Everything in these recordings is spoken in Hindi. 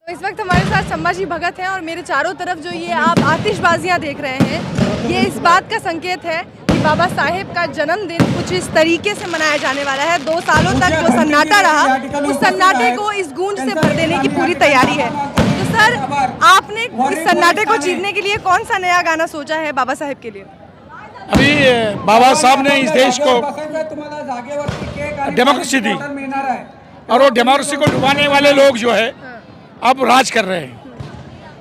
तो इस वक्त हमारे साथ संभाजी भगत हैं और मेरे चारों तरफ जो ये आप आतिशबाजियां देख रहे हैं, ये इस बात का संकेत है कि बाबा साहेब का जन्मदिन कुछ इस तरीके से मनाया जाने वाला है। 2 सालों तक जो सन्नाटा रहा, उस सन्नाटे को इस गूंज से भर देने की पूरी तैयारी है। तो सर, आपने इस सन्नाटे को जीतने के लिए कौन सा नया गाना सोचा है बाबा साहेब के लिए? अभी बाबा साहब ने इस देश को डेमोक्रेसी दी और वो डेमोक्रेसी को डुबाने वाले लोग जो है अब राज कर रहे हैं,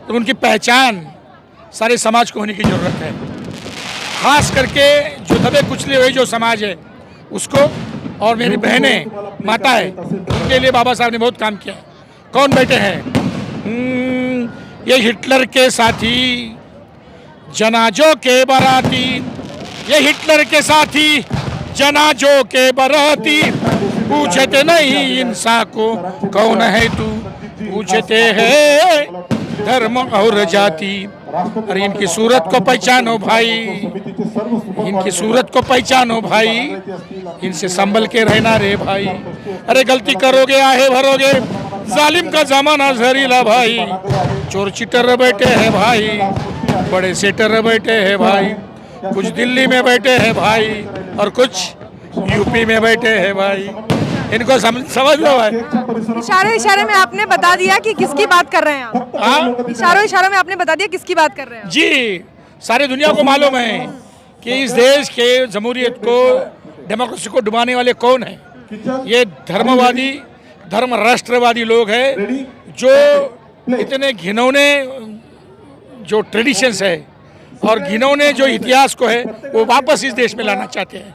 तो उनकी पहचान सारे समाज को होने की ज़रूरत है। खास करके जो दबे कुचले हुए जो समाज है उसको, और मेरी बहनें माता है, उनके लिए बाबा साहब ने बहुत काम किया। कौन बैठे हैं? ये हिटलर के साथी, जनाजों के बाराती, ये हिटलर के साथी, जनाजों के बाराती, पूछते नहीं इंसान को कौन है तू, पूछते हैं धर्म और जाति। अरे इनकी सूरत को पहचानो भाई, इनकी सूरत को पहचानो भाई, इनसे संभल के रहना रे भाई। अरे गलती करोगे आहे भरोगे, जालिम का जमाना जहरीला भाई। चोर चिटर बैठे हैं भाई, बड़े सेटर बैठे हैं भाई, कुछ दिल्ली में बैठे हैं भाई और कुछ यूपी में बैठे हैं भाई। इनको समझ लो भाई। इशारे में आपने बता दिया कि किसकी बात कर रहे हैं आप। इशारों में आपने बता दिया किसकी बात कर रहे हैं जी। सारी दुनिया को मालूम है कि इस देश के जमहूरियत को, डेमोक्रेसी को डुबाने वाले कौन हैं। ये धर्मवादी, धर्म राष्ट्रवादी लोग हैं जो इतने घिनौने जो ट्रेडिशंस है और घिनौने जो इतिहास को है वो वापस इस देश में लाना चाहते हैं।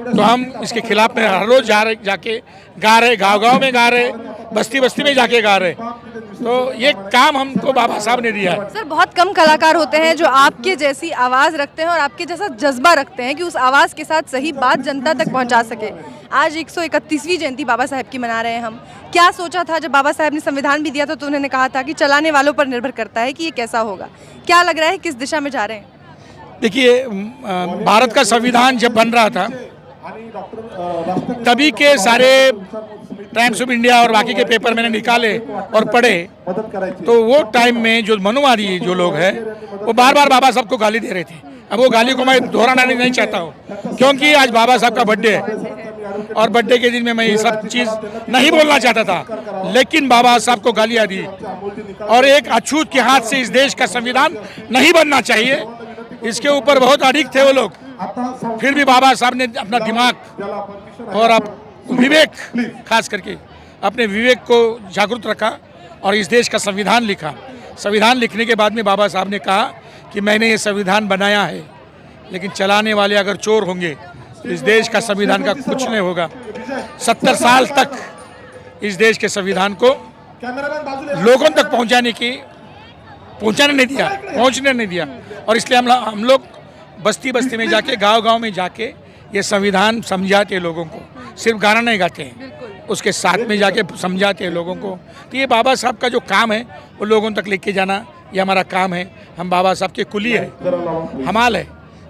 तो हम इसके खिलाफ में हर रोज जाके गा रहे, गांव-गांव में गा रहे, बस्ती में जाके गा रहे। तो ये काम हमको बाबा साहब ने दिया है। सर, बहुत कम कलाकार होते हैं जो आपके जैसी आवाज़ रखते हैं और आपके जैसा जज्बा रखते हैं कि उस आवाज़ के साथ सही बात जनता तक पहुंचा सके। आज 131वीं जयंती बाबा साहेब की मना रहे हैं हम। क्या सोचा था जब बाबा साहेब ने संविधान भी दिया था तो उन्होंने कहा था कि चलाने वालों पर निर्भर करता है कि ये कैसा होगा। क्या लग रहा है किस दिशा में जा रहे हैं? देखिए, भारत का संविधान जब बन रहा था तभी के सारे टाइम्स ऑफ इंडिया और बाकी के पेपर मैंने निकाले और पढ़े, तो वो टाइम में जो मनुवादी जो लोग हैं वो बार बार बाबा साहब को गाली दे रहे थे। अब वो गाली को मैं दोहराना नहीं चाहता हूँ, क्योंकि आज बाबा साहब का बर्थडे है और बर्थडे के दिन में मैं ये सब चीज़ नहीं बोलना चाहता था, लेकिन बाबा साहब को गालियाँ दी और एक अछूत के हाथ से इस देश का संविधान नहीं बनना चाहिए, इसके ऊपर बहुत अडिग थे वो लोग। फिर भी बाबा साहब ने अपना दिमाग और विवेक, खास करके अपने विवेक को जागरूक रखा और इस देश का संविधान लिखा। संविधान लिखने के बाद में बाबा साहब ने कहा कि मैंने ये संविधान बनाया है, लेकिन चलाने वाले अगर चोर होंगे तो इस देश का संविधान का कुछ नहीं होगा। 70 साल तक इस देश के संविधान को लोगों तक पहुंचने नहीं दिया और इसलिए हम लोग बस्ती में जाके, गांव में जाके ये संविधान समझाते हैं लोगों को। सिर्फ गाना नहीं गाते हैं, उसके साथ में जाके समझाते हैं लोगों को। तो ये बाबा साहब का जो काम है वो लोगों तक लेके जाना, ये हमारा काम है। हम बाबा साहब के कुली है, हमाल है।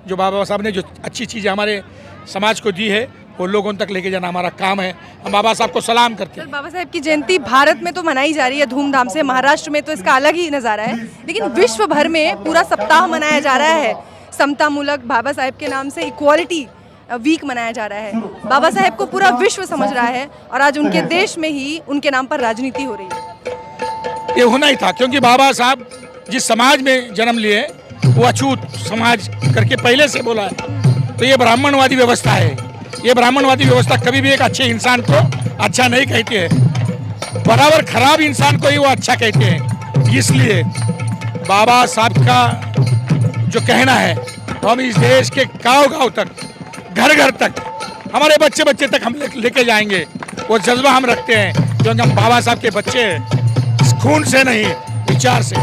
जो बाबा साहब ने जो अच्छी चीज़ें हमारे समाज को दी है वो लोगों तक लेके जाना हमारा काम है। हम बाबा साहब को सलाम करते हैं। बाबा साहब की जयंती भारत में तो मनाई जा रही है धूमधाम से, महाराष्ट्र में तो इसका अलग ही नज़ारा है, लेकिन विश्व भर में पूरा सप्ताह मनाया जा रहा है समतामूलक। बाबा साहेब के नाम से इक्वालिटी वीक मनाया जा रहा है। बाबा साहेब को पूरा विश्व समझ रहा है और आज उनके देश में ही उनके नाम पर राजनीति हो रही है। ये होना ही था, क्योंकि बाबा साहब जिस समाज में जन्म लिए वो अछूत समाज करके पहले से बोला है। तो ये ब्राह्मणवादी व्यवस्था है। ये ब्राह्मणवादी व्यवस्था कभी भी एक अच्छे इंसान को अच्छा नहीं कहती है, बराबर खराब इंसान को ही वो अच्छा कहते हैं। इसलिए बाबा साहब का जो कहना है तो हम इस देश के गांव तक, घर तक, हमारे बच्चे तक हम लेके जाएंगे। वो जज्बा हम रखते हैं, क्योंकि हम बाबा साहब के बच्चे हैं, खून से नहीं विचार से।